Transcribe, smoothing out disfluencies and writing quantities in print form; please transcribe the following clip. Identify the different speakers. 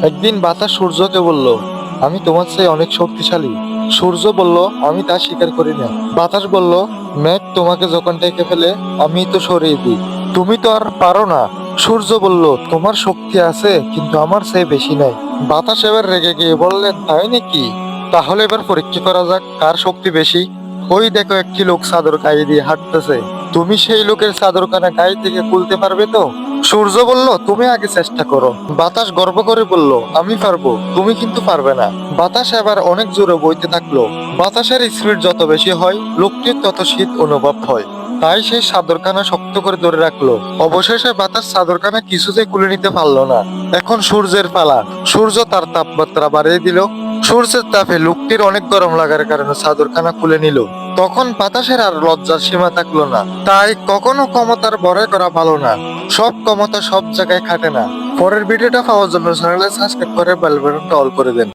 Speaker 1: একদিন বাতাস সূর্যকে বলল, আমি তোমার চেয়ে অনেক শক্তিশালী। সূর্য বলল, আমি তা স্বীকার করি না। বাতাস বলল, মেঘ তোমাকে যখন ডেকে ফেলে আমি তো সরিয়ে দিই, তুমি তো আর পারো না। সূর্য বলল, তোমার শক্তি আছে কিন্তু আমার চেয়ে বেশি নাই। বাতাস এবার রেগে গিয়ে বললেন, তাই নাকি? তাহলে এবার পরীক্ষা করা যাক কার শক্তি বেশি। ওই দেখো একটি লোক চাদর গায়ে দিয়ে হাঁটতেছে, তুমি সেই লোকের চাদরখানা গায়ে থেকে খুলতে পারবে তো? সূর্য বলল, তুমি আগে চেষ্টা করো। বাতাস গর্ব করে বলল, আমি পারবো, তুমি কিন্তু পারবে না। বাতাস এবার অনেক জোরে বইতে থাকলো। বাতাসের স্পিড যত বেশি হয় লোকটির তত শীত অনুভব হয়। তাই সে চাদরখানা শক্ত করে ধরে রাখলো। অবশেষে বাতাস চাদরখানা কিছুতেই খুলে নিতে পারলো না। এখন সূর্যের পালা। সূর্য তার তাপমাত্রা বাড়িয়ে দিল। সূর্যের তাপে লোকটির অনেক গরম লাগার কারণে চাদরখানা খুলে নিল। তখন বাতাসের আর লজ্জার সীমা থাকলো না। তাই কখনো ক্ষমতার বড়াই করা ভালো না। সব ক্ষমতা সব জায়গায় খাটে না। পরের ভিডিওটা পাওয়ার জন্য চ্যানেলে সাবস্ক্রাইব করে বেল বাটনটা অল করে দেন।